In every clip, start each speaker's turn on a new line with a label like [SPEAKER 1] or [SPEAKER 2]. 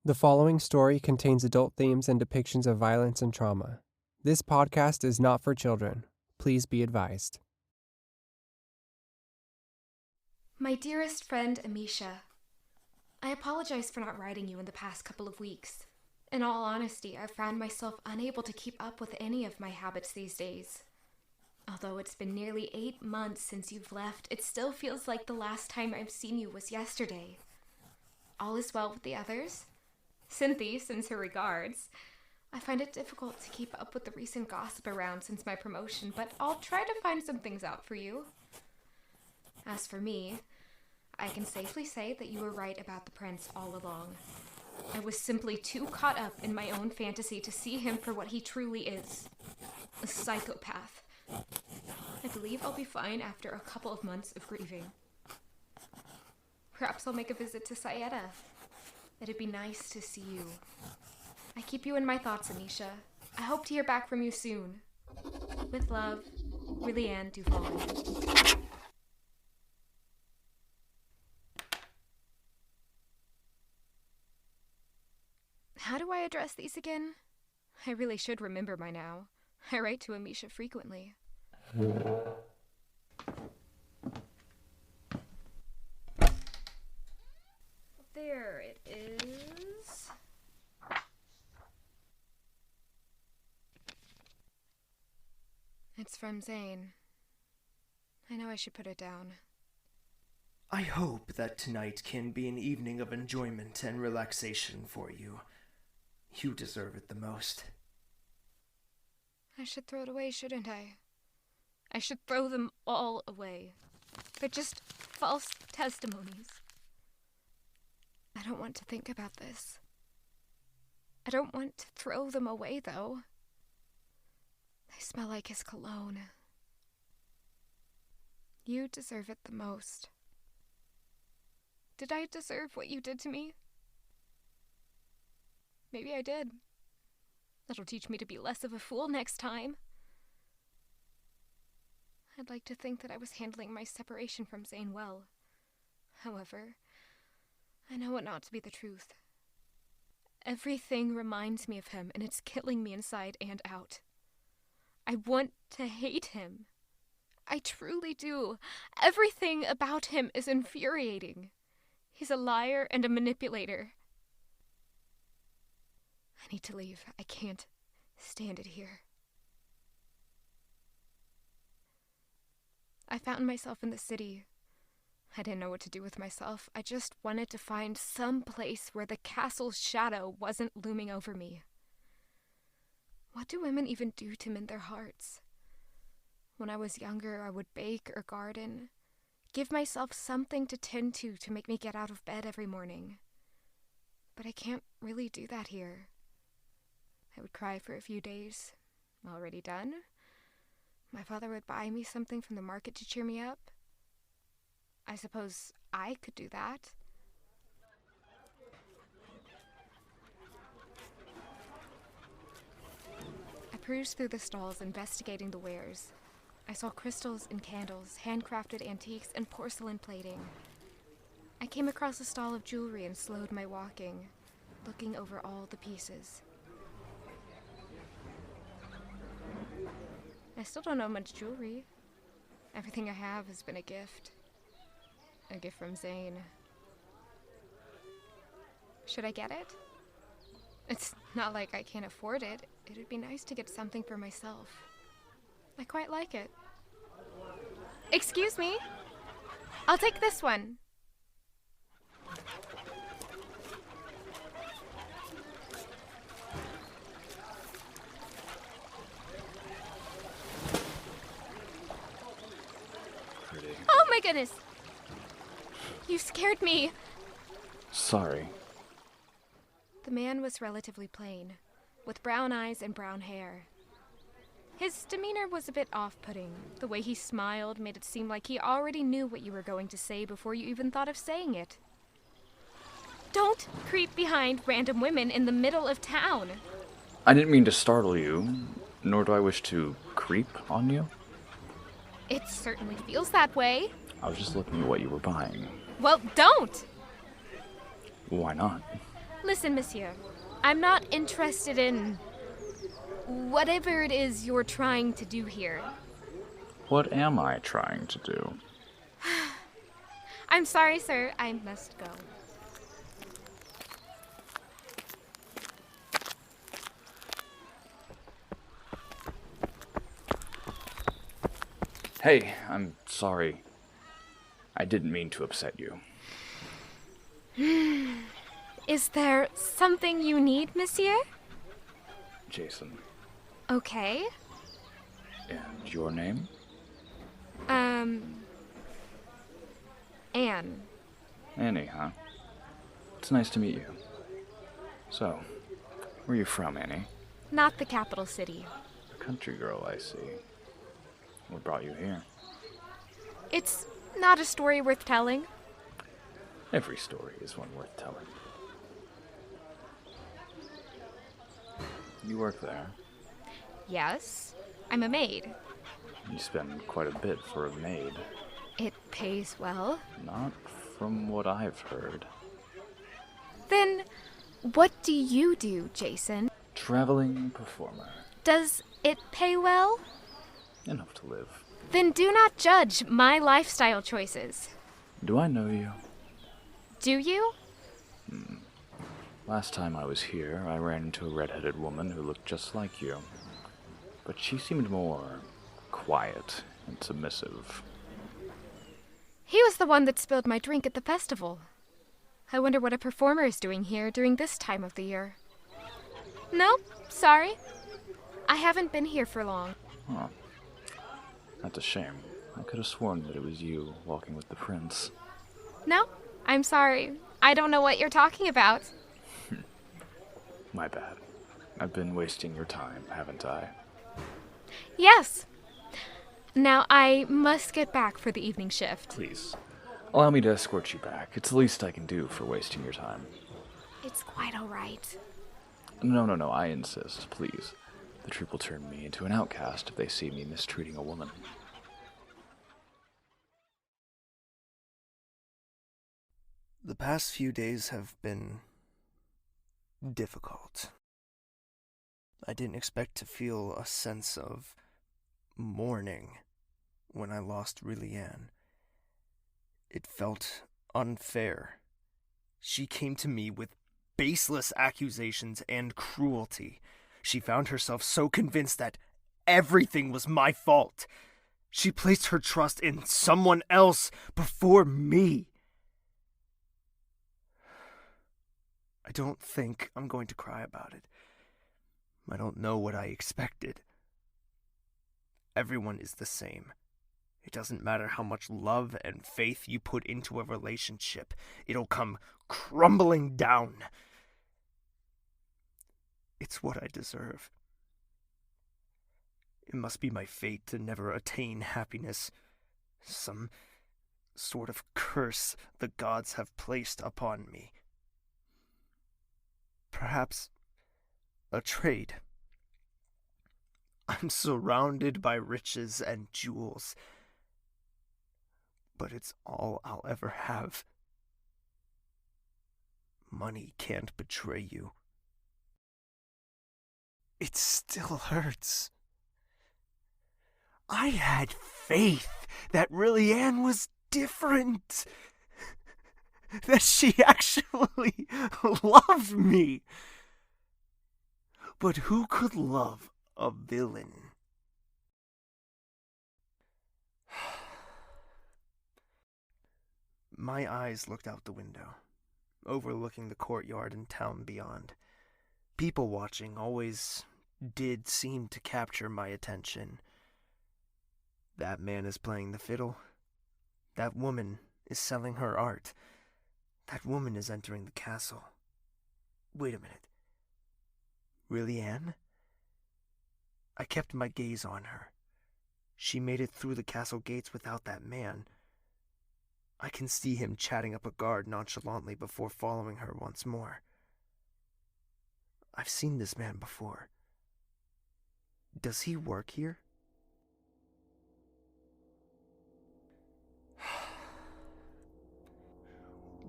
[SPEAKER 1] The following story contains adult themes and depictions of violence and trauma. This podcast is not for children. Please be advised.
[SPEAKER 2] My dearest friend, Amisha, I apologize for not writing you in the past couple of weeks. In all honesty, I've found myself unable to keep up with any of my habits these days. Although it's been nearly 8 months since you've left, it still feels like the last time I've seen you was yesterday. All is well with the others? Cynthia sends her regards. I find it difficult to keep up with the recent gossip around since my promotion, but I'll try to find some things out for you. As for me, I can safely say that you were right about the prince all along. I was simply too caught up in my own fantasy to see him for what he truly is. A psychopath. I believe I'll be fine after a couple of months of grieving. Perhaps I'll make a visit to Sayoko. It'd be nice to see you. I keep you in my thoughts, Amisha. I hope to hear back from you soon. With love, Rilliane Duvall. How do I address these again? I really should remember by now. I write to Amisha frequently. There it is. It's from Zayn. I know I should put it down.
[SPEAKER 3] I hope that tonight can be an evening of enjoyment and relaxation for you. You deserve it the most.
[SPEAKER 2] I should throw it away, shouldn't I? I should throw them all away. They're just false testimonies. I don't want to think about this. I don't want to throw them away, though. They smell like his cologne. You deserve it the most. Did I deserve what you did to me? Maybe I did. That'll teach me to be less of a fool next time. I'd like to think that I was handling my separation from Zayn well. However, I know it not to be the truth. Everything reminds me of him, and it's killing me inside and out. I want to hate him. I truly do. Everything about him is infuriating. He's a liar and a manipulator. I need to leave. I can't stand it here. I found myself in the city. I didn't know what to do with myself. I just wanted to find some place where the castle's shadow wasn't looming over me. What do women even do to mend their hearts? When I was younger, I would bake or garden, give myself something to tend to make me get out of bed every morning. But I can't really do that here. I would cry for a few days. Already done? My father would buy me something from the market to cheer me up. I suppose I could do that. I perused through the stalls, investigating the wares. I saw crystals and candles, handcrafted antiques, and porcelain plating. I came across a stall of jewelry and slowed my walking, looking over all the pieces. I still don't know much jewelry. Everything I have has been a gift. A gift from Zayn. Should I get it? It's not like I can't afford it. It'd be nice to get something for myself. I quite like it. Excuse me? I'll take this one.
[SPEAKER 4] Pretty.
[SPEAKER 2] Oh my goodness! You scared me.
[SPEAKER 4] Sorry.
[SPEAKER 2] The man was relatively plain, with brown eyes and brown hair. His demeanor was a bit off-putting. The way he smiled made it seem like he already knew what you were going to say before you even thought of saying it. Don't creep behind random women in the middle of town.
[SPEAKER 4] I didn't mean to startle you, nor do I wish to creep on you.
[SPEAKER 2] It certainly feels that way.
[SPEAKER 4] I was just looking at what you were buying.
[SPEAKER 2] Well, don't!
[SPEAKER 4] Why not?
[SPEAKER 2] Listen, monsieur. I'm not interested in whatever it is you're trying to do here.
[SPEAKER 4] What am I trying to do?
[SPEAKER 2] I'm sorry, sir. I must go.
[SPEAKER 4] Hey, I'm sorry. I didn't mean to upset you.
[SPEAKER 2] Is there something you need, monsieur?
[SPEAKER 4] Jason.
[SPEAKER 2] Okay.
[SPEAKER 4] And your name?
[SPEAKER 2] Anne.
[SPEAKER 4] Annie, huh? It's nice to meet you. So, where are you from, Annie?
[SPEAKER 2] Not the capital city.
[SPEAKER 4] A country girl, I see. What brought you here?
[SPEAKER 2] It's not a story worth telling.
[SPEAKER 4] Every story is one worth telling. You work there.
[SPEAKER 2] Yes, I'm a maid.
[SPEAKER 4] You spend quite a bit for a maid.
[SPEAKER 2] It pays well.
[SPEAKER 4] Not from what I've heard.
[SPEAKER 2] Then, what do you do, Jason?
[SPEAKER 4] Traveling performer.
[SPEAKER 2] Does it pay well?
[SPEAKER 4] Enough to live.
[SPEAKER 2] Then do not judge my lifestyle choices.
[SPEAKER 4] Do I know you?
[SPEAKER 2] Do you?
[SPEAKER 4] Last time I was here, I ran into a red-headed woman who looked just like you. But she seemed more quiet and submissive.
[SPEAKER 2] He was the one that spilled my drink at the festival. I wonder what a performer is doing here during this time of the year. No, sorry. I haven't been here for long.
[SPEAKER 4] Huh. That's a shame. I could have sworn that it was you walking with the prince.
[SPEAKER 2] No, I'm sorry. I don't know what you're talking about.
[SPEAKER 4] My bad. I've been wasting your time, haven't I?
[SPEAKER 2] Yes. Now I must get back for the evening shift.
[SPEAKER 4] Please, allow me to escort you back. It's the least I can do for wasting your time.
[SPEAKER 2] It's quite all right.
[SPEAKER 4] No, I insist, please. The troop will turn me into an outcast if they see me mistreating a woman.
[SPEAKER 3] The past few days have been difficult. I didn't expect to feel a sense of mourning when I lost Rilliane. It felt unfair. She came to me with baseless accusations and cruelty. She found herself so convinced that everything was my fault. She placed her trust in someone else before me. I don't think I'm going to cry about it. I don't know what I expected. Everyone is the same. It doesn't matter how much love and faith you put into a relationship. It'll come crumbling down. It's what I deserve. It must be my fate to never attain happiness. Some sort of curse the gods have placed upon me. Perhaps a trade. I'm surrounded by riches and jewels, but it's all I'll ever have. Money can't betray you. It still hurts. I had faith that Rilliane was different. That she actually loved me. But who could love a villain? My eyes looked out the window, overlooking the courtyard and town beyond. People watching always did seem to capture my attention. That man is playing the fiddle. That woman is selling her art. That woman is entering the castle. Wait a minute. Rilliane? I kept my gaze on her. She made it through the castle gates without that man. I can see him chatting up a guard nonchalantly before following her once more. I've seen this man before. Does he work here?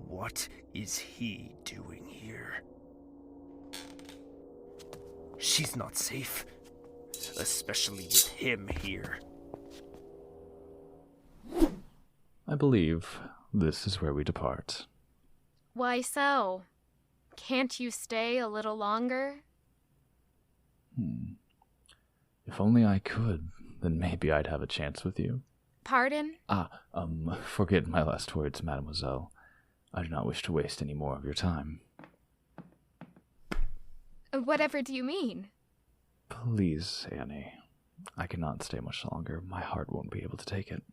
[SPEAKER 3] What is he doing here? She's not safe. Especially with him here.
[SPEAKER 4] I believe this is where we depart.
[SPEAKER 2] Why so? Can't you stay a little longer?
[SPEAKER 4] If only I could, then maybe I'd have a chance with you.
[SPEAKER 2] Pardon?
[SPEAKER 4] Forget my last words, mademoiselle. I do not wish to waste any more of your time.
[SPEAKER 2] Whatever do you mean?
[SPEAKER 4] Please, Annie. I cannot stay much longer. My heart won't be able to take it.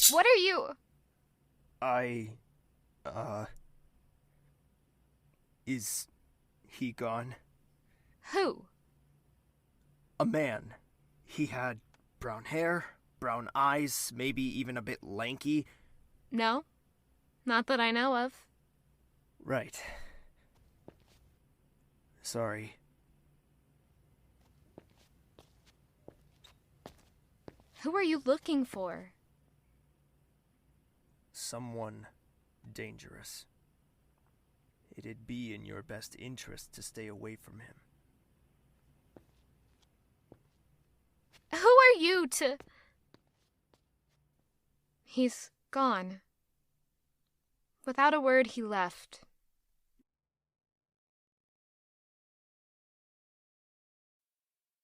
[SPEAKER 2] What are you?
[SPEAKER 3] Is he gone?
[SPEAKER 2] Who?
[SPEAKER 3] A man. He had brown hair, brown eyes, maybe even a bit lanky.
[SPEAKER 2] No, not that I know of.
[SPEAKER 3] Right. Sorry.
[SPEAKER 2] Who are you looking for?
[SPEAKER 3] Someone dangerous. It'd be in your best interest to stay away from him.
[SPEAKER 2] Who are you to... He's gone. Without a word, he left.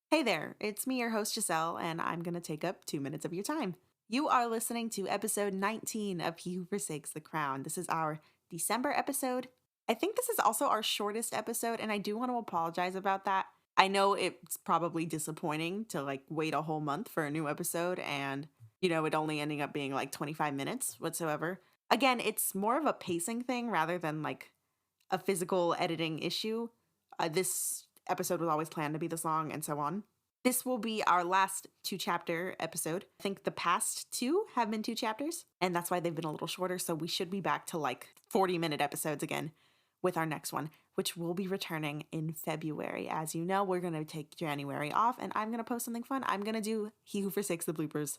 [SPEAKER 5] Hey there, it's me, your host Giselle, and I'm going to take up 2 minutes of your time. You are listening to episode 19 of He Who Forsakes the Crown. This is our December episode. I think this is also our shortest episode, and I do want to apologize about that. I know it's probably disappointing to wait a whole month for a new episode and, it only ending up being 25 minutes whatsoever. Again, it's more of a pacing thing rather than a physical editing issue. This episode was always planned to be this long and so on. This will be our last 2-chapter episode. I think the past 2 have been 2 chapters, and that's why they've been a little shorter. So we should be back to 40-minute episodes again with our next one, which will be returning in February. As you know, we're going to take January off, and I'm going to post something fun. I'm going to do He Who Forsakes the bloopers,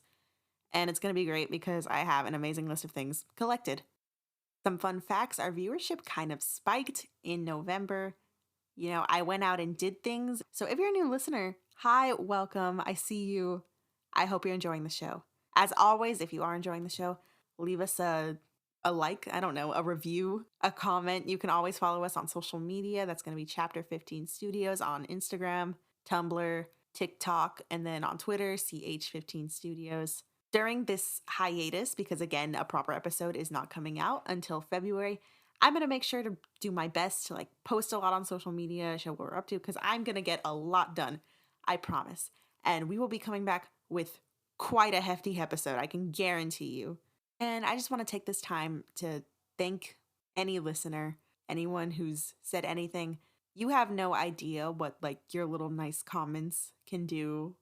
[SPEAKER 5] and it's going to be great because I have an amazing list of things collected. Some fun facts: our viewership kind of spiked in November. I went out and did things. So if you're a new listener, hi, welcome. I see you. I hope you're enjoying the show. As always, if you are enjoying the show, leave us a a review, a comment. You can always follow us on social media. That's going to be Chapter 15 Studios on Instagram, Tumblr, TikTok, and then on Twitter, CH15 Studios. During this hiatus, because again, a proper episode is not coming out until February, I'm going to make sure to do my best to post a lot on social media, show what we're up to, because I'm going to get a lot done. I promise. And we will be coming back with quite a hefty episode, I can guarantee you. And I just want to take this time to thank any listener, anyone who's said anything. You have no idea what your little nice comments can do.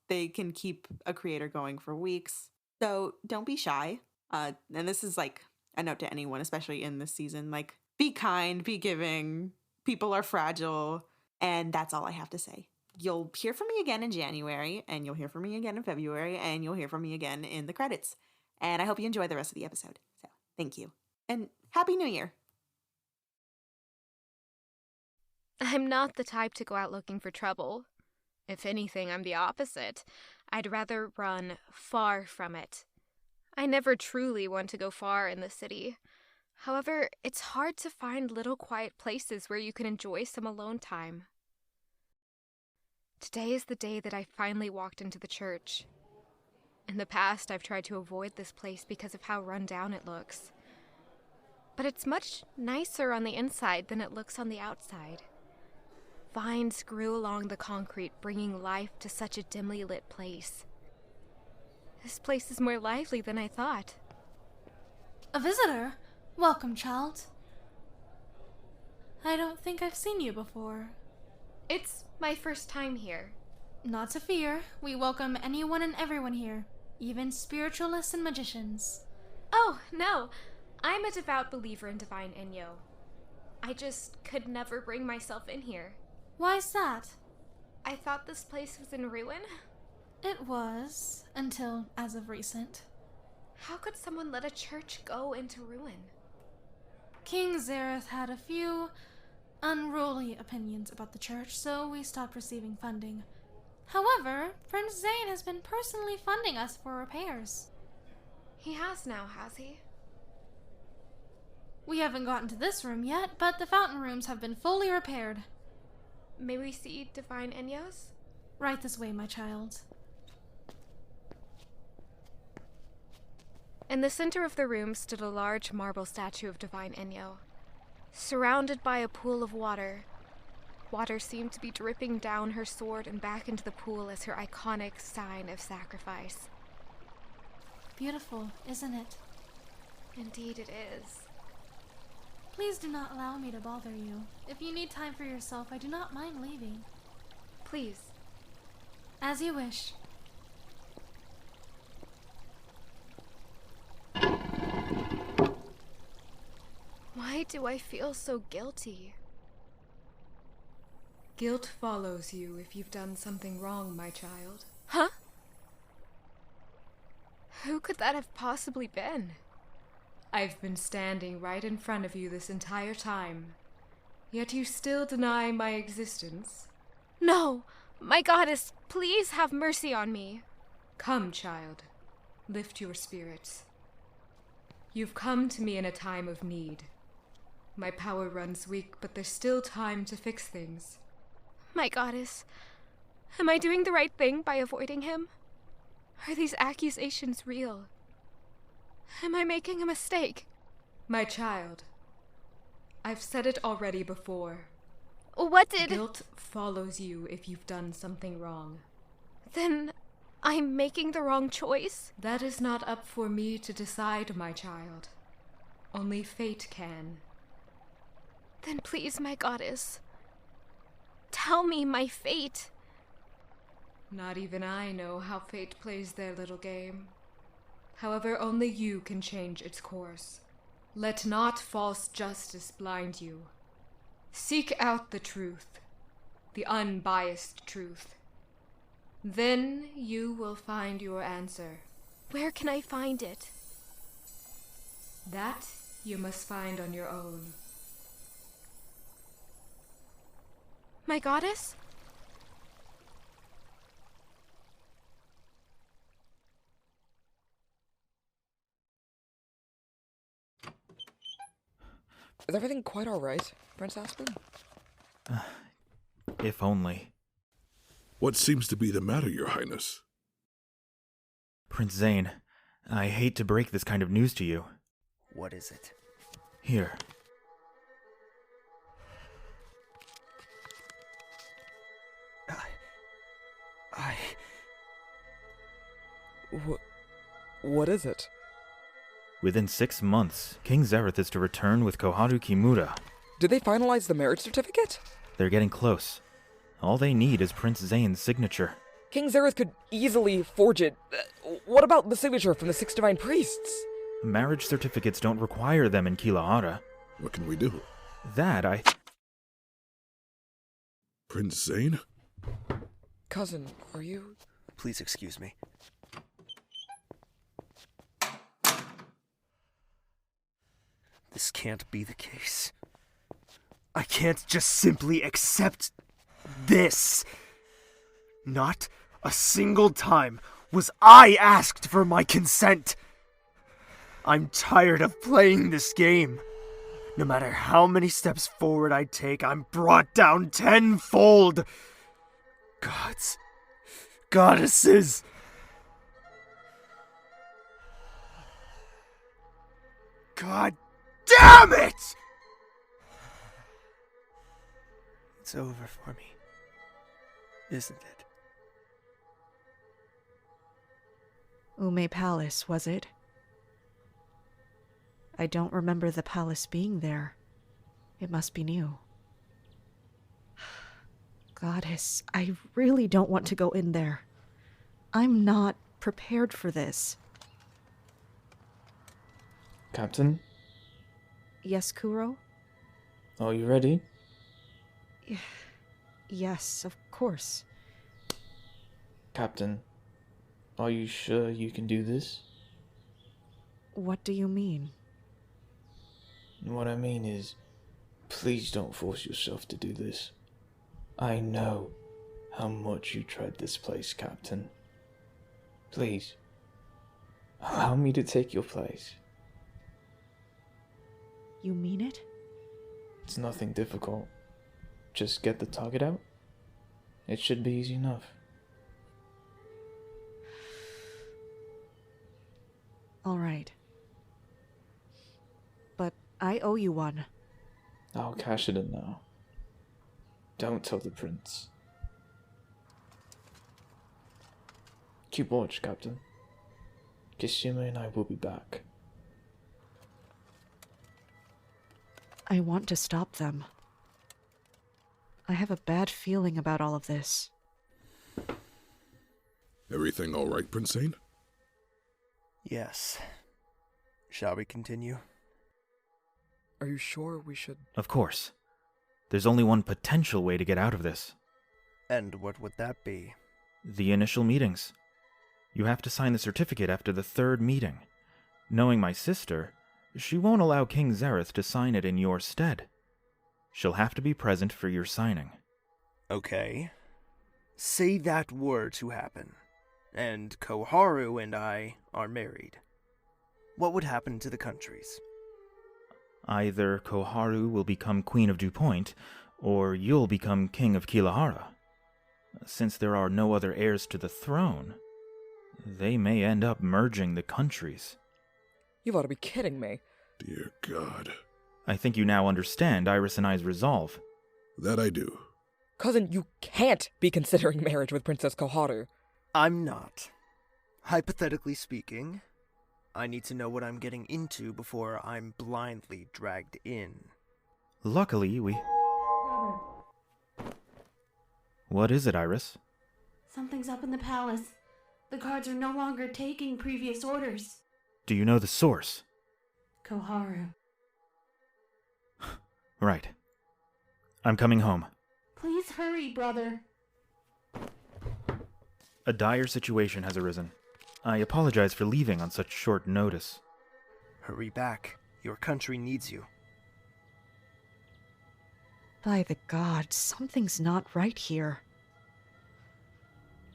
[SPEAKER 5] They can keep a creator going for weeks. So don't be shy. And this is a note to anyone, especially in this season, be kind, be giving. People are fragile. And that's all I have to say. You'll hear from me again in January, and you'll hear from me again in February, and you'll hear from me again in the credits. And I hope you enjoy the rest of the episode. So thank you. And Happy New Year.
[SPEAKER 2] I'm not the type to go out looking for trouble. If anything, I'm the opposite. I'd rather run far from it. I never truly want to go far in the city. However, it's hard to find little quiet places where you can enjoy some alone time. Today is the day that I finally walked into the church. In the past, I've tried to avoid this place because of how run down it looks. But it's much nicer on the inside than it looks on the outside. Vines grew along the concrete, bringing life to such a dimly lit place. This place is more lively than I thought.
[SPEAKER 6] A visitor? Welcome, child. I don't think I've seen you before.
[SPEAKER 2] It's my first time here.
[SPEAKER 6] Not to fear. We welcome anyone and everyone here, even spiritualists and magicians.
[SPEAKER 2] Oh, no. I'm a devout believer in divine Inyo. I just could never bring myself in here.
[SPEAKER 6] Why's that?
[SPEAKER 2] I thought this place was in ruin.
[SPEAKER 6] It was, until as of recent.
[SPEAKER 2] How could someone let a church go into ruin?
[SPEAKER 6] King Zareth had a few unruly opinions about the church, so we stopped receiving funding. However, Prince Zayn has been personally funding us for repairs.
[SPEAKER 2] He has now, has he?
[SPEAKER 6] We haven't gotten to this room yet, but the fountain rooms have been fully repaired.
[SPEAKER 2] May we see Divine Enyos?
[SPEAKER 6] Right this way, my child.
[SPEAKER 2] In the center of the room stood a large marble statue of Divine Enyo. Surrounded by a pool of water, water seemed to be dripping down her sword and back into the pool as her iconic sign of sacrifice.
[SPEAKER 6] Beautiful, isn't it?
[SPEAKER 2] Indeed it is.
[SPEAKER 6] Please do not allow me to bother you. If you need time for yourself, I do not mind leaving.
[SPEAKER 2] Please.
[SPEAKER 6] As you wish.
[SPEAKER 2] Why do I feel so guilty?
[SPEAKER 7] Guilt follows you if you've done something wrong, my child.
[SPEAKER 2] Huh? Who could that have possibly been?
[SPEAKER 7] I've been standing right in front of you this entire time, yet you still deny my existence.
[SPEAKER 2] No! My goddess, please have mercy on me.
[SPEAKER 7] Come, child. Lift your spirits. You've come to me in a time of need. My power runs weak, but there's still time to fix things.
[SPEAKER 2] My goddess, am I doing the right thing by avoiding him? Are these accusations real? Am I making a mistake?
[SPEAKER 7] My child, I've said it already before.
[SPEAKER 2] What did...
[SPEAKER 7] Guilt follows you if you've done something wrong.
[SPEAKER 2] Then I'm making the wrong choice?
[SPEAKER 7] That is not up for me to decide, my child. Only fate can.
[SPEAKER 2] Then please, my goddess, tell me my fate.
[SPEAKER 7] Not even I know how fate plays their little game. However, only you can change its course. Let not false justice blind you. Seek out the truth, the unbiased truth. Then you will find your answer.
[SPEAKER 2] Where can I find it?
[SPEAKER 7] That you must find on your own.
[SPEAKER 2] My goddess?
[SPEAKER 8] Is everything quite alright, Prince Aspen?
[SPEAKER 9] If only.
[SPEAKER 10] What seems to be the matter, Your Highness?
[SPEAKER 9] Prince Zayn, I hate to break this kind of news to you.
[SPEAKER 3] What is it?
[SPEAKER 9] Here.
[SPEAKER 8] What is it?
[SPEAKER 9] Within 6 months, King Zareth is to return with Koharu Kimura.
[SPEAKER 8] Did they finalize the marriage certificate?
[SPEAKER 9] They're getting close. All they need is Prince Zayn's signature.
[SPEAKER 8] King Zareth could easily forge it. What about the signature from the 6 divine priests?
[SPEAKER 9] Marriage certificates don't require them in Kilahara.
[SPEAKER 10] What can we do?
[SPEAKER 9] That
[SPEAKER 10] Prince Zayn?
[SPEAKER 8] Cousin, are you...
[SPEAKER 3] Please excuse me. This can't be the case. I can't just simply accept this. Not a single time was I asked for my consent. I'm tired of playing this game. No matter how many steps forward I take, I'm brought down tenfold. Gods, goddesses. God damn it! It's over for me, isn't it?
[SPEAKER 11] Ume Palace, was it? I don't remember the palace being there. It must be new. Goddess, I really don't want to go in there. I'm not prepared for this.
[SPEAKER 12] Captain?
[SPEAKER 11] Yes, Kuro?
[SPEAKER 12] Are you ready?
[SPEAKER 11] Yes, of course.
[SPEAKER 12] Captain, are you sure you can do this?
[SPEAKER 11] What do you mean?
[SPEAKER 12] What I mean is, please don't force yourself to do this. I know how much you dread this place, Captain. Please, allow me to take your place.
[SPEAKER 11] You mean it?
[SPEAKER 12] It's nothing difficult. Just get the target out. It should be easy enough.
[SPEAKER 11] All right. But I owe you one.
[SPEAKER 12] I'll cash it in now. Don't tell the prince. Keep watch, Captain. Kisume and I will be back.
[SPEAKER 11] I want to stop them. I have a bad feeling about all of this.
[SPEAKER 10] Everything all right, Prince Zayn?
[SPEAKER 3] Yes. Shall we continue?
[SPEAKER 8] Are you sure we should?
[SPEAKER 9] Of course. There's only one potential way to get out of this.
[SPEAKER 3] And what would that be?
[SPEAKER 9] The initial meetings. You have to sign the certificate after the third meeting. Knowing my sister, she won't allow King Zareth to sign it in your stead. She'll have to be present for your signing.
[SPEAKER 3] Okay. Say that were to happen, and Koharu and I are married. What would happen to the countries?
[SPEAKER 9] Either Koharu will become Queen of DuPoint, or you'll become King of Kilahara. Since there are no other heirs to the throne, they may end up merging the countries.
[SPEAKER 8] You've got to be kidding me.
[SPEAKER 10] Dear God.
[SPEAKER 9] I think you now understand Iris and I's resolve.
[SPEAKER 10] That I do.
[SPEAKER 8] Cousin, you can't be considering marriage with Princess Koharu.
[SPEAKER 3] I'm not. Hypothetically speaking, I need to know what I'm getting into before I'm blindly dragged in.
[SPEAKER 9] Luckily, we... What is it, Iris?
[SPEAKER 13] Something's up in the palace. The guards are no longer taking previous orders.
[SPEAKER 9] Do you know the source?
[SPEAKER 13] Koharu.
[SPEAKER 9] Right. I'm coming home.
[SPEAKER 13] Please hurry, brother.
[SPEAKER 9] A dire situation has arisen. I apologize for leaving on such short notice.
[SPEAKER 3] Hurry back. Your country needs you.
[SPEAKER 11] By the gods, something's not right here.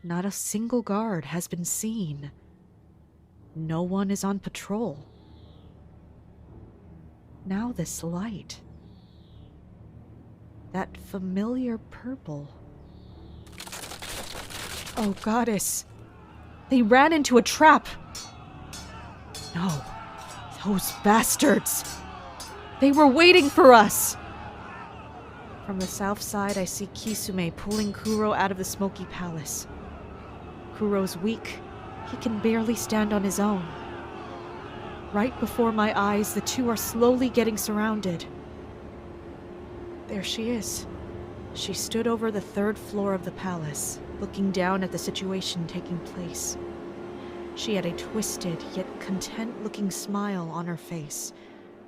[SPEAKER 11] Not a single guard has been seen. No one is on patrol. Now this light. That familiar purple. Oh, goddess. They ran into a trap. No. Those bastards. They were waiting for us. From the south side, I see Kisume pulling Kuro out of the smoky palace. Kuro's weak. He can barely stand on his own. Right before my eyes, the two are slowly getting surrounded. There she is. She stood over the third floor of the palace, looking down at the situation taking place. She had a twisted yet content-looking smile on her face,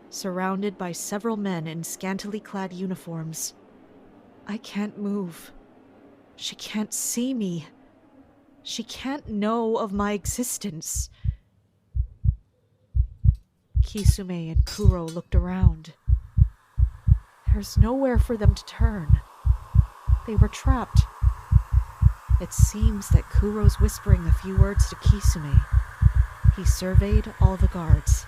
[SPEAKER 11] surrounded by several men in scantily clad uniforms. I can't move. She can't see me. She can't know of my existence. Kisume and Kuro looked around. There's nowhere for them to turn. They were trapped. It seems that Kuro's whispering a few words to Kisume. He surveyed all the guards.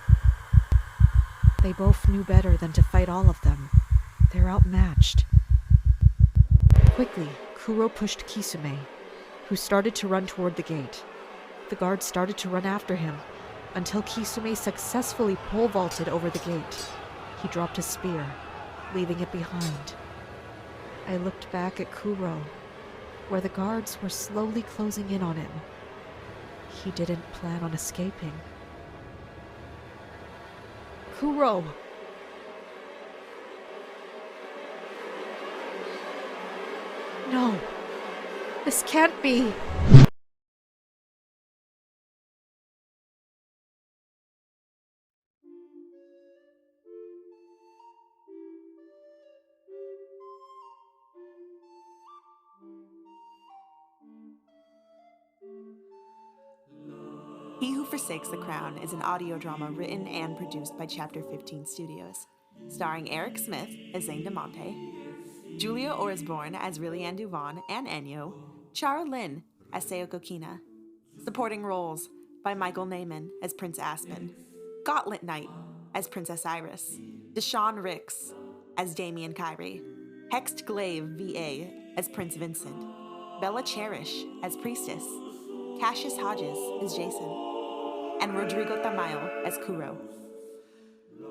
[SPEAKER 11] They both knew better than to fight all of them. They're outmatched. Quickly, Kuro pushed Kisume, who started to run toward the gate. The guards started to run after him, until Kisume successfully pole vaulted over the gate. He dropped his spear, leaving it behind. I looked back at Kuro, where the guards were slowly closing in on him. He didn't plan on escaping. Kuro! No! This can't be!
[SPEAKER 5] He Who Forsakes Forsakes the Crown is an audio drama written and produced by Chapter 15 Studios, starring Eric Smith as Zayn DeMonte, Julia Orsborn as Rilliane Duvon and Enyo, Chara Lynn as Sayoko Kina. Supporting roles by Michael Naiman as Prince Aspen, Gauntlet Knight as Princess Iris, Deshaun Ricks as Damien Kyrie, Hext Glaive VA as Prince Vincent, Bella Cherish as Priestess, Cassius Hodges as Jason, and Rodrigo Tamayo as Kuro.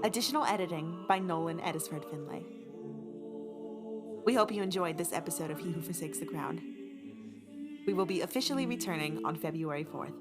[SPEAKER 5] Additional editing by Nolan Edisford Finlay. We hope you enjoyed this episode of He Who Forsakes the Crown. We will be officially returning on February 4th.